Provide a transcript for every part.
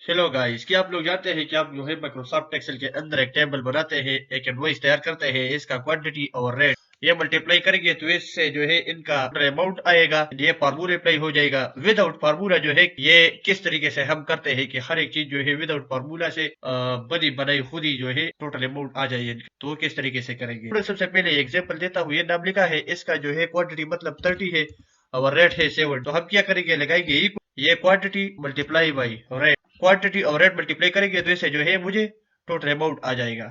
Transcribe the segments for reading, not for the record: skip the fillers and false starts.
Hello guys, क्या आप लोग जानते हैं कि आप जो है माइक्रोसॉफ्ट एक्सेल के अंदर एक टेबल बनाते हैं, एक इनवॉइस तैयार करते हैं, इसका क्वांटिटी और रेट ये मल्टीप्लाई करेंगे तो इससे जो है इनका अमाउंट आएगा। ये फार्मूला अप्लाई हो जाएगा। विदाउट फार्मूला जो है ये किस तरीके से हम करते हैं कि हर एक चीज जो है विदाउट फार्मूला से बनी बनाई खुद ही जो है टोटल अमाउंट आ जाए इनका। तो किस तरीके से करेंगे, तो सबसे पहले एग्जाम्पल देता हूँ। ये नाम लिखा है, इसका जो है क्वांटिटी मतलब 30 है और रेट है 7। तो हम क्या करेंगे, लगाएंगे इक्वल, ये quantity multiply by rate. Quantity और रेट मल्टीप्लाई करेंगे तो इससे जो है मुझे टोटल अमाउंट आ जाएगा।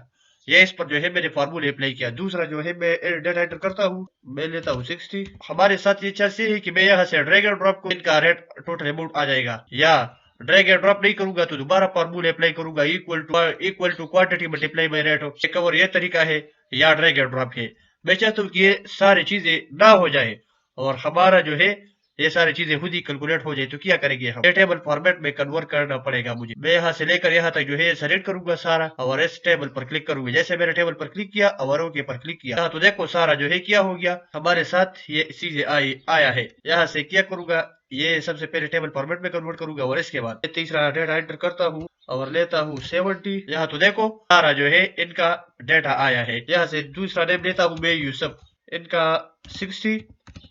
ये इस पर जो है मैंने फार्मूले अप्लाई किया। दूसरा जो है मैं डेटा एंटर करता हूँ, मैं लेता हूँ 60। हमारे साथ ये चांस ये है कि मैं यहाँ से ड्रैग एंड ड्रॉप को इनका रेट टोटल अमाउंट आ जाएगा, या ड्रैग एंड ड्रॉप नहीं करूंगा तो दोबारा फार्मूले अप्लाई करूंगा, equal to quantity multiply by rate. एक और ये तरीका है, या ड्रैग एंड ड्रॉप है। मैं चाहता हूँ कि ये सारी चीजें ना हो जाए और हमारा जो है ये सारी चीजें खुद ही कैलकुलेट हो जाए। तो क्या करेंगे, हम टेबल फॉर्मेट में कन्वर्ट करना पड़ेगा मुझे। मैं यहाँ से लेकर यहाँ तक जो है सेलेक्ट करूंगा सारा और इस टेबल पर क्लिक करूंगा। जैसे मैंने टेबल पर क्लिक किया और ओके पर क्लिक किया, तो देखो सारा जो है क्या हो गया, हमारे साथ ये चीजें आया है। यहाँ से क्या करूंगा, ये सबसे पहले टेबल फॉर्मेट में कन्वर्ट करूंगा और इसके बाद तीसरा डेटा एंटर करता हूँ और लेता हूँ 70। यहाँ तो देखो सारा जो है इनका डेटा आया है। यहाँ से दूसरा नेम लेता हूँ मैं यूसुफ, इनका 60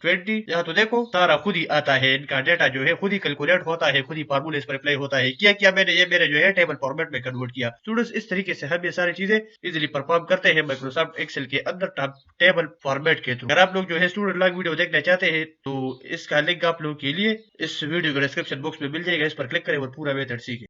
20। यहाँ तो देखो सारा खुद ही आता है, इनका डेटा जो है खुद ही कैलकुलेट होता है, खुद ही फार्मूले पर अप्लाई होता है। क्या किया मैंने, ये मेरे जो है टेबल फॉर्मेट में कन्वर्ट किया। स्टूडेंट्स, इस तरीके से हम ये सारी चीजें इजीली परफॉर्म करते हैं माइक्रोसॉफ्ट एक्सेल के अंदर टेबल फॉर्मेट के थ्रू। अगर आप लोग जो है स्टूडेंट लॉग वीडियो देखना चाहते हैं तो इसका लिंक आप लोगों के लिए इस वीडियो के डिस्क्रिप्शन बॉक्स में मिल जाएगा। इस पर क्लिक करें और पूरा मेथड सीखें।